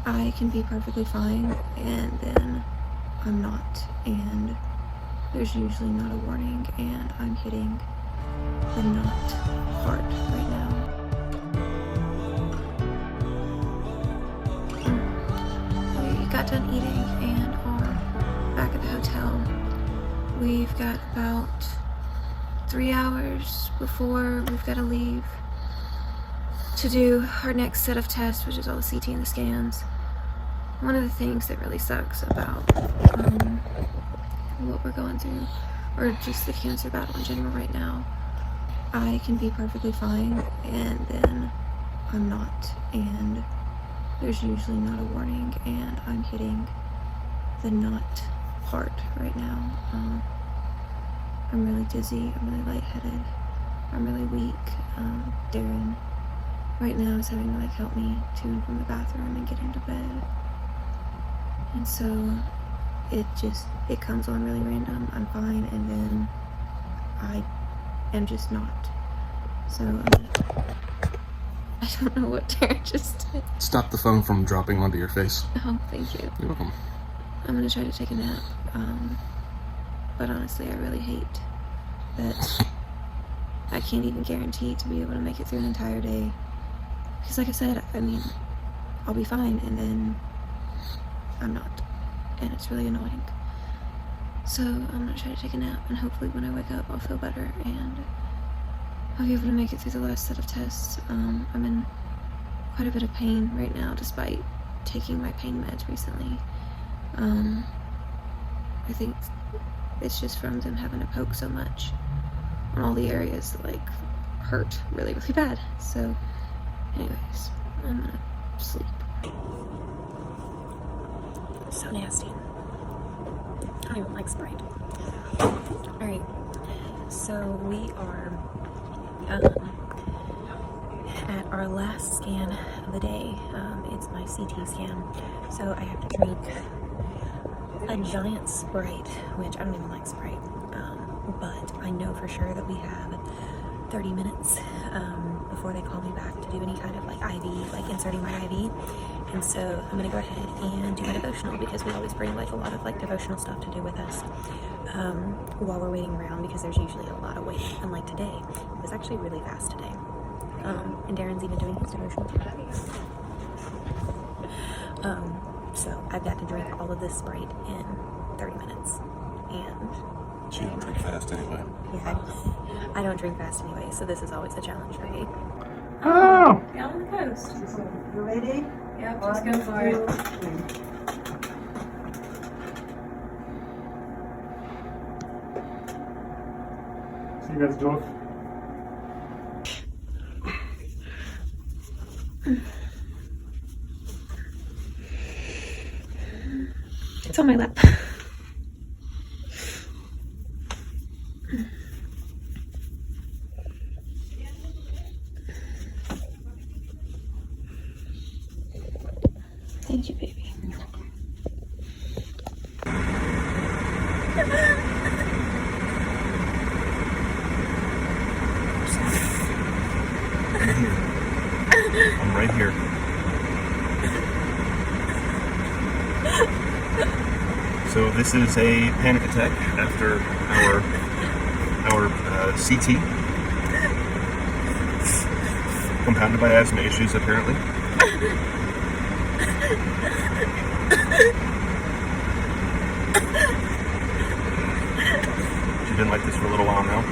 I can be perfectly fine and then I'm not, and there's usually not a warning, and I'm hitting the not part right now. We got done eating and are back at the hotel. We've got about 3 hours before we've got to leave to do our next set of tests, which is all the CT and the scans. One of the things that really sucks about what we're going through, or just the cancer battle in general right now, I can be perfectly fine and then I'm not, and there's usually not a warning, and I'm hitting the not part right now. I'm really dizzy, I'm really lightheaded, I'm really weak. Darrin right now is having to like help me to and from the bathroom and get into bed. And so it comes on really random. I'm fine, and then I am just not. So I don't know what Darrin just did. Stop the phone from dropping onto your face. Oh, thank you. You're welcome. I'm gonna try to take a nap. But honestly, I really hate that I can't even guarantee to be able to make it through an entire day. Because like I said, I mean, I'll be fine, and then I'm not, and it's really annoying. So I'm gonna try to take a nap, and hopefully when I wake up I'll feel better and I'll be able to make it through the last set of tests. I'm in quite a bit of pain right now despite taking my pain meds recently. I think it's just from them having to poke so much on all the areas that like hurt really, really bad. So anyways, I'm gonna sleep. So nasty. I don't even like Sprite. Alright, so we are at our last scan of the day. It's my CT scan. So I have to drink a giant Sprite, which I don't even like Sprite. But I know for sure that we have 30 minutes before they call me back to do any kind of like IV, like inserting my IV. And so I'm gonna go ahead and do my devotional, because we always bring like a lot of like devotional stuff to do with us while we're waiting around, because there's usually a lot of waiting. Unlike today, it was actually really fast today. And Darrin's even doing his devotional. So I've got to drink all of this Sprite in 30 minutes. And you don't drink fast anyway. Yeah, I don't drink fast anyway, so this is always a challenge for me. Oh! Down on the coast. You ready? Yep, just go for it. See you guys, Joel. It's on my lap. Thank you, baby. You're welcome. I'm right here. So this is a panic attack after our CT, compounded by asthma issues apparently. She's been like this for a little while now.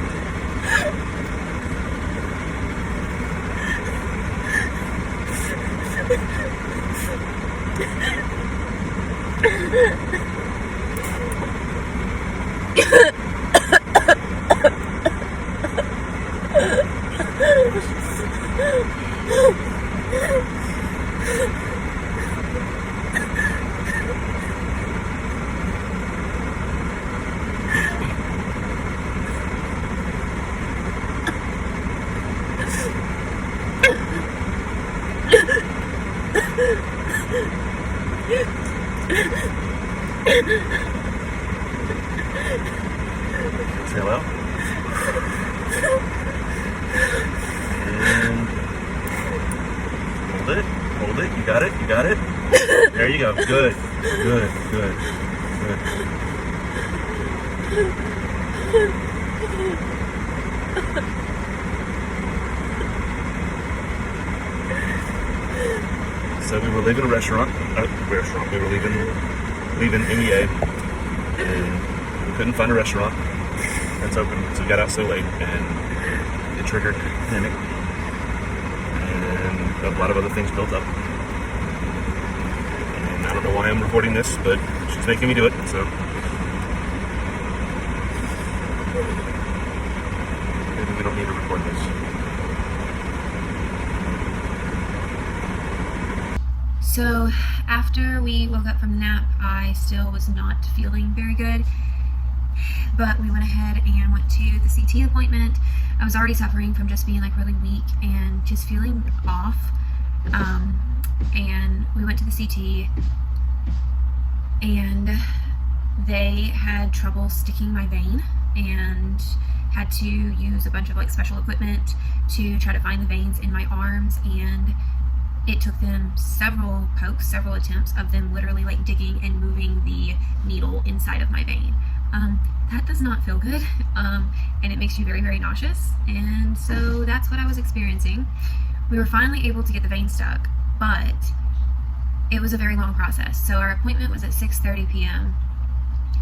Say hello. And hold it. You got it. There you go. Good. Good. Good. Good. So we were leaving a restaurant. We were leaving MEA, and we couldn't find a restaurant that's open. So we got out so late, and it triggered panic, and a lot of other things built up. And I don't know why I'm recording this, but she's making me do it. So maybe we don't need to record this. So after we woke up from the nap, I still was not feeling very good, but we went ahead and went to the CT appointment. I was already suffering from just being like really weak and just feeling off, and we went to the CT, and they had trouble sticking my vein and had to use a bunch of like special equipment to try to find the veins in my arms, and it took them several pokes, several attempts of them literally like digging and moving the needle inside of my vein. That does not feel good, and it makes you very, very nauseous, and so that's what I was experiencing. We were finally able to get the vein stuck, but it was a very long process. So our appointment was at 6:30 p.m.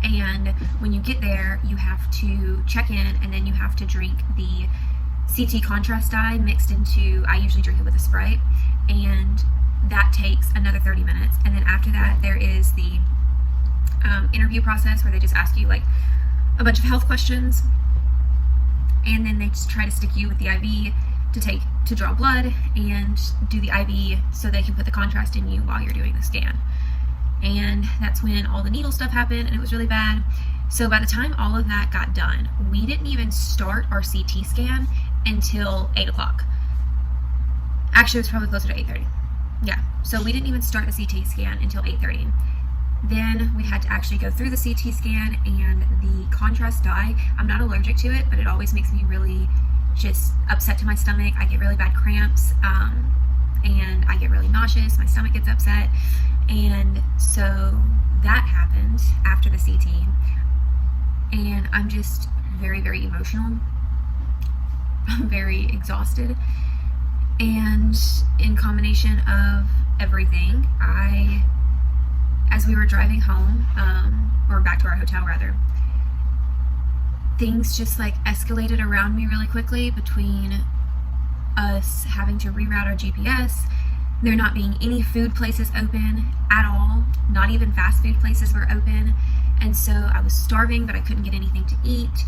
and when you get there, you have to check in, and then you have to drink the CT contrast dye mixed into, I usually drink it with a Sprite, and that takes another 30 minutes. And then after that, there is the interview process where they just ask you like a bunch of health questions, and then they just try to stick you with the IV to draw blood and do the IV so they can put the contrast in you while you're doing the scan. And that's when all the needle stuff happened, and it was really bad. So by the time all of that got done, we didn't even start our CT scan until 8 o'clock. Actually, it was probably closer to 8:30. Yeah, so we didn't even start the CT scan until 8:30. Then we had to actually go through the CT scan and the contrast dye. I'm not allergic to it, but it always makes me really just upset to my stomach. I get really bad cramps, and I get really nauseous. My stomach gets upset. And so that happened after the CT. And I'm just very, very emotional. I'm very exhausted. And in combination of everything, as we were driving home, or back to our hotel rather, things just like escalated around me really quickly, between us having to reroute our GPS, there not being any food places open at all, not even fast food places were open, and so I was starving, but I couldn't get anything to eat,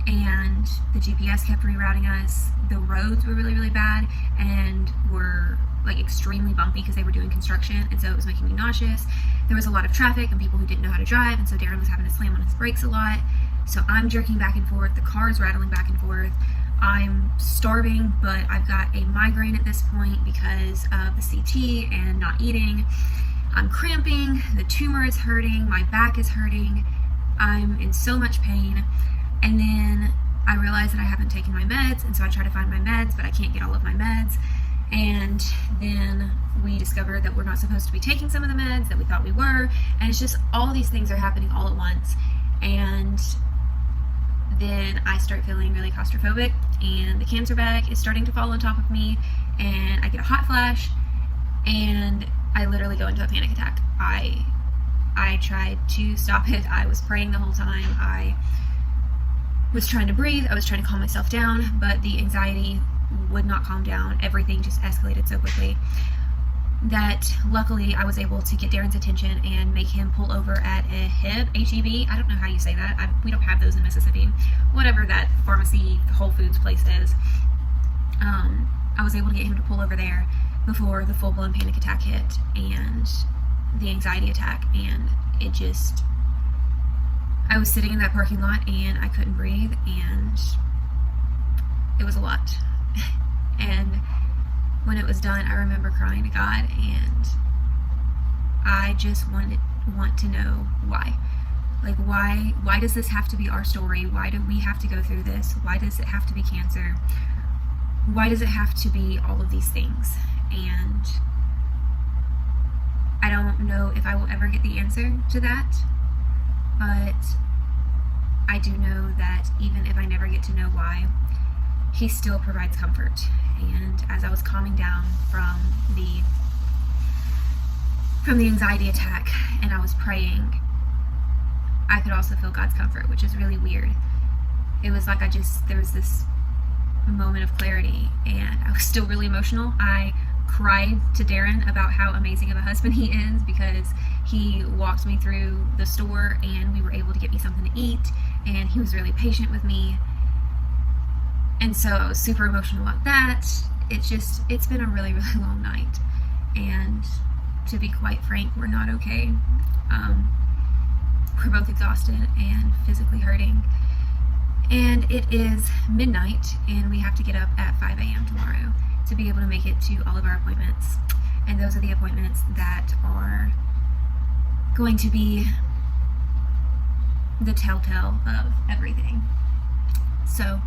and the GPS kept rerouting us. The roads were really, really bad and were like extremely bumpy because they were doing construction, and so it was making me nauseous. There was a lot of traffic and people who didn't know how to drive, and so Darrin was having to slam on his brakes a lot. So I'm jerking back and forth, the car's rattling back and forth. I'm starving, but I've got a migraine at this point because of the CT and not eating. I'm cramping, the tumor is hurting, my back is hurting, I'm in so much pain. And then I realize that I haven't taken my meds, and so I try to find my meds, but I can't get all of my meds. And then we discovered that we're not supposed to be taking some of the meds that we thought we were, and it's just all these things are happening all at once. And then I start feeling really claustrophobic, and the cancer bag is starting to fall on top of me, and I get a hot flash, and I literally go into a panic attack. I tried to stop it. I was praying the whole time. I was trying to breathe. I was trying to calm myself down, but the anxiety would not calm down. Everything just escalated so quickly that luckily I was able to get Darrin's attention and make him pull over at a HEB, H-E-B. I don't know how you say that. We don't have those in Mississippi. Whatever that pharmacy, Whole Foods place is. I was able to get him to pull over there before the full-blown panic attack hit and the anxiety attack, and it just, I was sitting in that parking lot and I couldn't breathe, and it was a lot. And when it was done, I remember crying to God, and I just want to know why. Like, why does this have to be our story? Why do we have to go through this? Why does it have to be cancer? Why does it have to be all of these things? And know if I will ever get the answer to that, but I do know that even if I never get to know why, he still provides comfort. And as I was calming down from the anxiety attack and I was praying, I could also feel God's comfort, which is really weird. It was like there was this moment of clarity, and I was still really emotional. I cried to Darrin about how amazing of a husband he is, because he walked me through the store and we were able to get me something to eat, and he was really patient with me. And so I was super emotional about that. It's been a really, really long night, and to be quite frank, we're not okay. We're both exhausted and physically hurting. And it is midnight, and we have to get up at 5 a.m. tomorrow to be able to make it to all of our appointments. And those are the appointments that are going to be the telltale of everything. So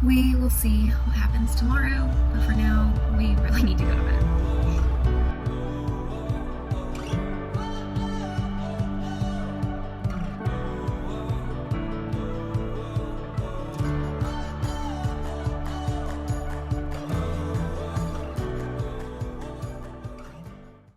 we will see what happens tomorrow, but for now, we really need to go to bed.